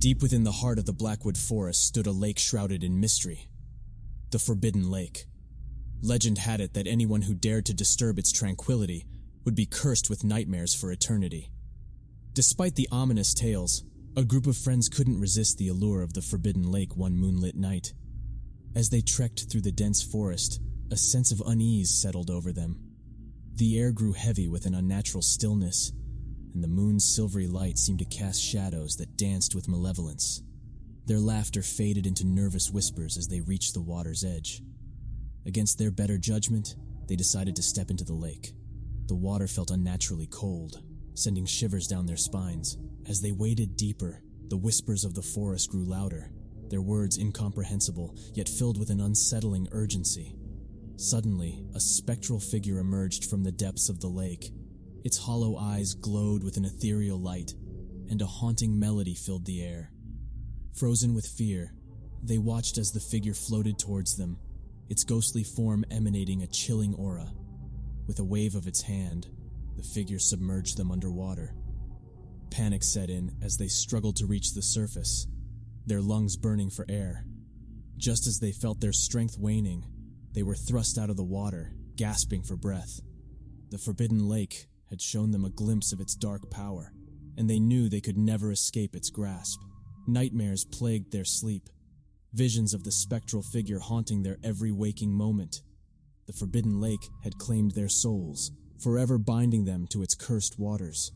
Deep within the heart of the Blackwood Forest stood a lake shrouded in mystery. The Forbidden Lake. Legend had it that anyone who dared to disturb its tranquility would be cursed with nightmares for eternity. Despite the ominous tales, a group of friends couldn't resist the allure of the Forbidden Lake one moonlit night. As they trekked through the dense forest, a sense of unease settled over them. The air grew heavy with an unnatural stillness, and the moon's silvery light seemed to cast shadows that danced with malevolence. Their laughter faded into nervous whispers as they reached the water's edge. Against their better judgment, they decided to step into the lake. The water felt unnaturally cold, sending shivers down their spines. As they waded deeper, the whispers of the forest grew louder, their words incomprehensible, yet filled with an unsettling urgency. Suddenly, a spectral figure emerged from the depths of the lake. Its hollow eyes glowed with an ethereal light, and a haunting melody filled the air. Frozen with fear, they watched as the figure floated towards them, its ghostly form emanating a chilling aura. With a wave of its hand, the figure submerged them underwater. Panic set in as they struggled to reach the surface, their lungs burning for air. Just as they felt their strength waning, they were thrust out of the water, gasping for breath. The Forbidden Lake had shown them a glimpse of its dark power, and they knew they could never escape its grasp. Nightmares plagued their sleep, visions of the spectral figure haunting their every waking moment. The Forbidden Lake had claimed their souls, forever binding them to its cursed waters.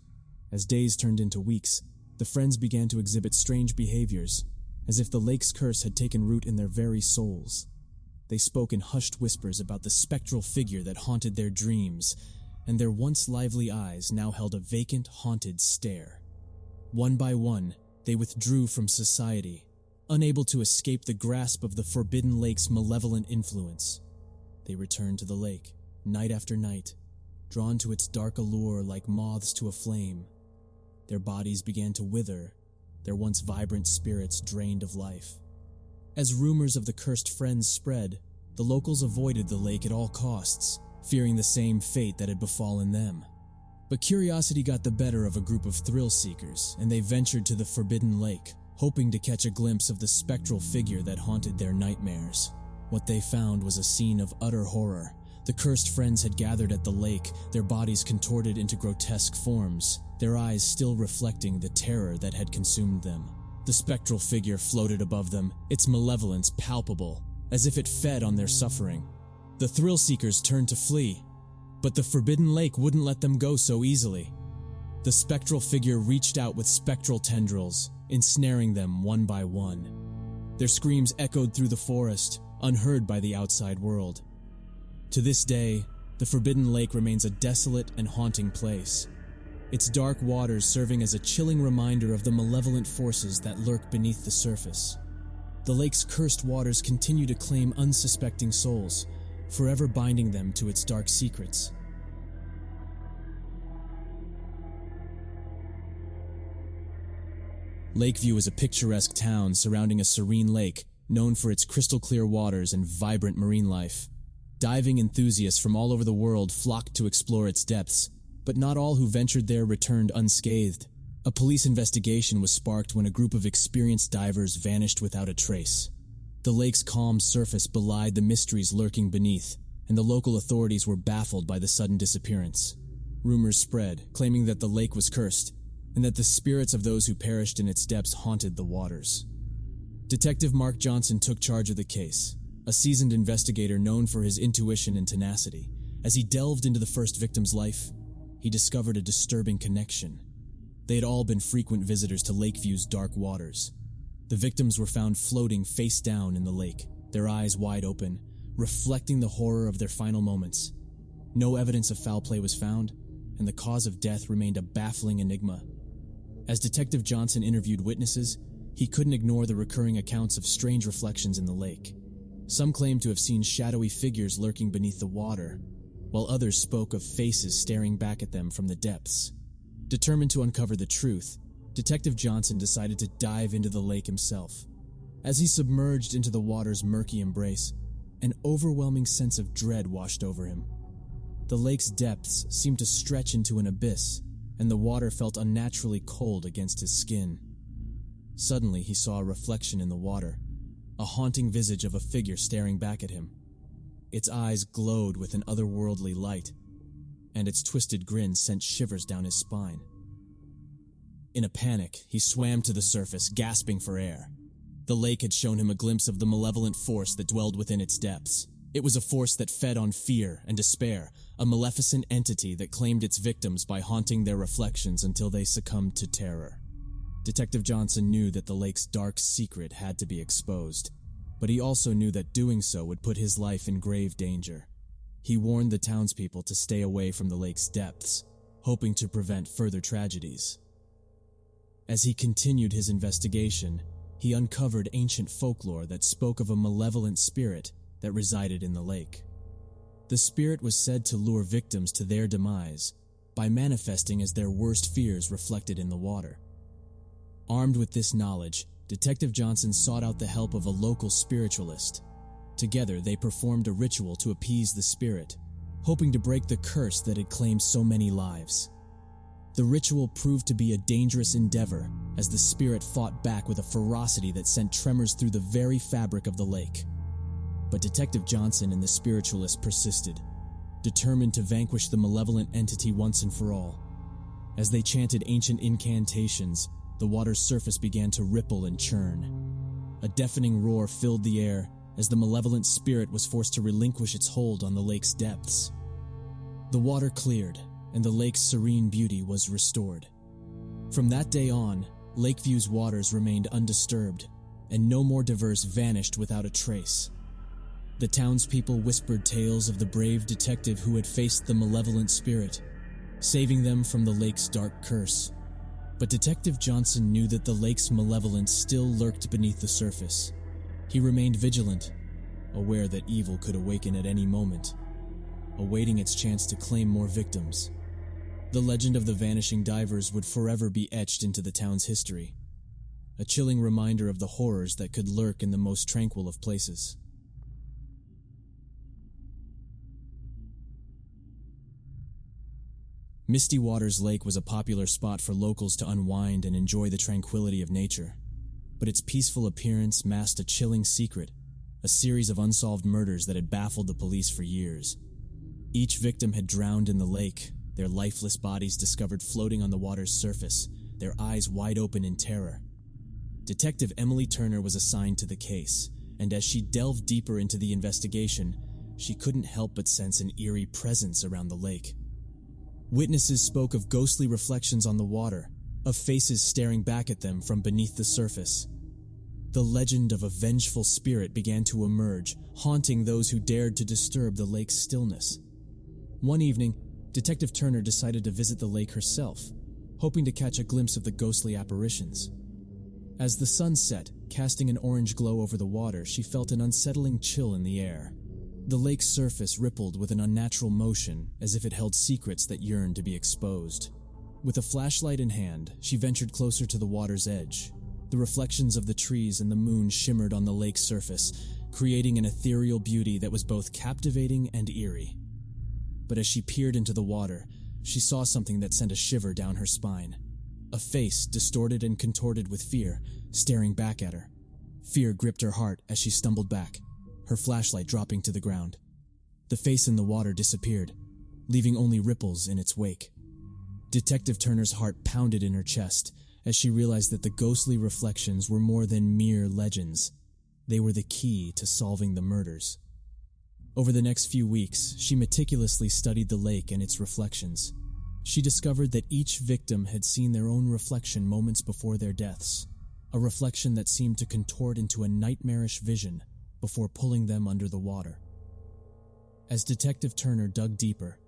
As days turned into weeks, the friends began to exhibit strange behaviors, as if the lake's curse had taken root in their very souls. They spoke in hushed whispers about the spectral figure that haunted their dreams, and their once lively eyes now held a vacant, haunted stare. One by one, they withdrew from society, unable to escape the grasp of the Forbidden Lake's malevolent influence. They returned to the lake, night after night, drawn to its dark allure like moths to a flame. Their bodies began to wither, their once vibrant spirits drained of life. As rumors of the cursed friends spread, the locals avoided the lake at all costs, fearing the same fate that had befallen them. But curiosity got the better of a group of thrill-seekers, and they ventured to the Forbidden Lake, hoping to catch a glimpse of the spectral figure that haunted their nightmares. What they found was a scene of utter horror. The cursed friends had gathered at the lake, their bodies contorted into grotesque forms, their eyes still reflecting the terror that had consumed them. The spectral figure floated above them, its malevolence palpable, as if it fed on their suffering. The thrill-seekers turned to flee, but the Forbidden Lake wouldn't let them go so easily. The spectral figure reached out with spectral tendrils, ensnaring them one by one. Their screams echoed through the forest, unheard by the outside world. To this day, the Forbidden Lake remains a desolate and haunting place, its dark waters serving as a chilling reminder of the malevolent forces that lurk beneath the surface. The lake's cursed waters continue to claim unsuspecting souls, forever binding them to its dark secrets. Lakeview is a picturesque town surrounding a serene lake, known for its crystal-clear waters and vibrant marine life. Diving enthusiasts from all over the world flocked to explore its depths, but not all who ventured there returned unscathed. A police investigation was sparked when a group of experienced divers vanished without a trace. The lake's calm surface belied the mysteries lurking beneath, and the local authorities were baffled by the sudden disappearance. Rumors spread, claiming that the lake was cursed, and that the spirits of those who perished in its depths haunted the waters. Detective Mark Johnson took charge of the case, a seasoned investigator known for his intuition and tenacity. As he delved into the first victim's life, he discovered a disturbing connection. They had all been frequent visitors to Lakeview's dark waters. The victims were found floating face down in the lake, their eyes wide open, reflecting the horror of their final moments. No evidence of foul play was found, and the cause of death remained a baffling enigma. As Detective Johnson interviewed witnesses, he couldn't ignore the recurring accounts of strange reflections in the lake. Some claimed to have seen shadowy figures lurking beneath the water, while others spoke of faces staring back at them from the depths. Determined to uncover the truth, Detective Johnson decided to dive into the lake himself. As he submerged into the water's murky embrace, an overwhelming sense of dread washed over him. The lake's depths seemed to stretch into an abyss, and the water felt unnaturally cold against his skin. Suddenly, he saw a reflection in the water, a haunting visage of a figure staring back at him. Its eyes glowed with an otherworldly light, and its twisted grin sent shivers down his spine. In a panic, he swam to the surface, gasping for air. The lake had shown him a glimpse of the malevolent force that dwelled within its depths. It was a force that fed on fear and despair, a maleficent entity that claimed its victims by haunting their reflections until they succumbed to terror. Detective Johnson knew that the lake's dark secret had to be exposed, but he also knew that doing so would put his life in grave danger. He warned the townspeople to stay away from the lake's depths, hoping to prevent further tragedies. As he continued his investigation, he uncovered ancient folklore that spoke of a malevolent spirit that resided in the lake. The spirit was said to lure victims to their demise by manifesting as their worst fears reflected in the water. Armed with this knowledge, Detective Johnson sought out the help of a local spiritualist. Together, they performed a ritual to appease the spirit, hoping to break the curse that had claimed so many lives. The ritual proved to be a dangerous endeavor, as the spirit fought back with a ferocity that sent tremors through the very fabric of the lake. But Detective Johnson and the spiritualist persisted, determined to vanquish the malevolent entity once and for all. As they chanted ancient incantations, the water's surface began to ripple and churn. A deafening roar filled the air as the malevolent spirit was forced to relinquish its hold on the lake's depths. The water cleared, and the lake's serene beauty was restored. From that day on, Lakeview's waters remained undisturbed, and no more diverse vanished without a trace. The townspeople whispered tales of the brave detective who had faced the malevolent spirit, saving them from the lake's dark curse. But Detective Johnson knew that the lake's malevolence still lurked beneath the surface. He remained vigilant, aware that evil could awaken at any moment, awaiting its chance to claim more victims. The legend of the vanishing divers would forever be etched into the town's history, a chilling reminder of the horrors that could lurk in the most tranquil of places. Misty Waters Lake was a popular spot for locals to unwind and enjoy the tranquility of nature, but its peaceful appearance masked a chilling secret, a series of unsolved murders that had baffled the police for years. Each victim had drowned in the lake, their lifeless bodies discovered floating on the water's surface, their eyes wide open in terror. Detective Emily Turner was assigned to the case, and as she delved deeper into the investigation, she couldn't help but sense an eerie presence around the lake. Witnesses spoke of ghostly reflections on the water, of faces staring back at them from beneath the surface. The legend of a vengeful spirit began to emerge, haunting those who dared to disturb the lake's stillness. One evening, Detective Turner decided to visit the lake herself, hoping to catch a glimpse of the ghostly apparitions. As the sun set, casting an orange glow over the water, she felt an unsettling chill in the air. The lake's surface rippled with an unnatural motion, as if it held secrets that yearned to be exposed. With a flashlight in hand, she ventured closer to the water's edge. The reflections of the trees and the moon shimmered on the lake's surface, creating an ethereal beauty that was both captivating and eerie. But as she peered into the water, she saw something that sent a shiver down her spine. A face, distorted and contorted with fear, staring back at her. Fear gripped her heart as she stumbled back, her flashlight dropping to the ground. The face in the water disappeared, leaving only ripples in its wake. Detective Turner's heart pounded in her chest as she realized that the ghostly reflections were more than mere legends. They were the key to solving the murders. Over the next few weeks, she meticulously studied the lake and its reflections. She discovered that each victim had seen their own reflection moments before their deaths, a reflection that seemed to contort into a nightmarish vision before pulling them under the water. As Detective Turner dug deeper,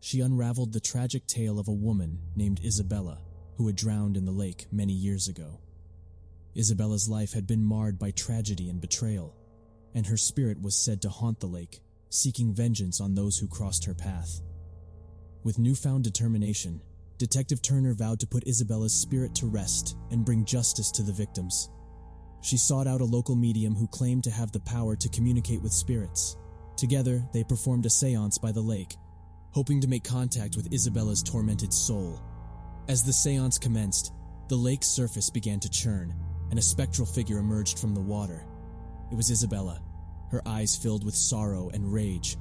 she unraveled the tragic tale of a woman named Isabella who had drowned in the lake many years ago. Isabella's life had been marred by tragedy and betrayal, and her spirit was said to haunt the lake, seeking vengeance on those who crossed her path. With newfound determination, Detective Turner vowed to put Isabella's spirit to rest and bring justice to the victims. She sought out a local medium who claimed to have the power to communicate with spirits. Together, they performed a seance by the lake, hoping to make contact with Isabella's tormented soul. As the seance commenced, the lake's surface began to churn, and a spectral figure emerged from the water. It was Isabella, her eyes filled with sorrow and rage.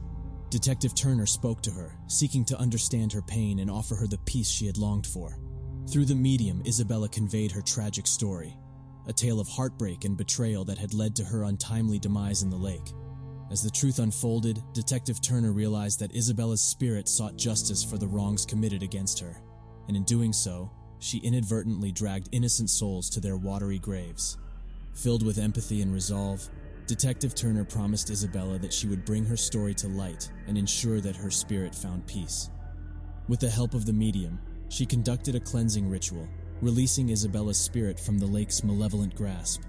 Detective Turner spoke to her, seeking to understand her pain and offer her the peace she had longed for. Through the medium, Isabella conveyed her tragic story, a tale of heartbreak and betrayal that had led to her untimely demise in the lake. As the truth unfolded, Detective Turner realized that Isabella's spirit sought justice for the wrongs committed against her, and in doing so, she inadvertently dragged innocent souls to their watery graves. Filled with empathy and resolve, Detective Turner promised Isabella that she would bring her story to light and ensure that her spirit found peace. With the help of the medium, she conducted a cleansing ritual, releasing Isabella's spirit from the lake's malevolent grasp.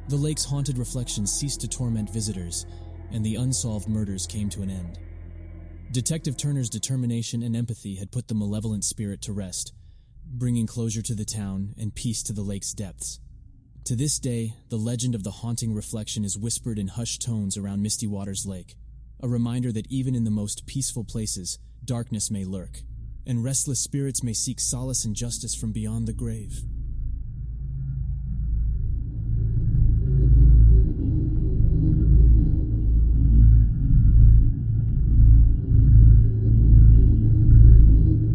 The lake's haunted reflections ceased to torment visitors, and the unsolved murders came to an end. Detective Turner's determination and empathy had put the malevolent spirit to rest, bringing closure to the town and peace to the lake's depths. To this day, the legend of the haunting reflection is whispered in hushed tones around Misty Waters Lake, a reminder that even in the most peaceful places, darkness may lurk, and restless spirits may seek solace and justice from beyond the grave.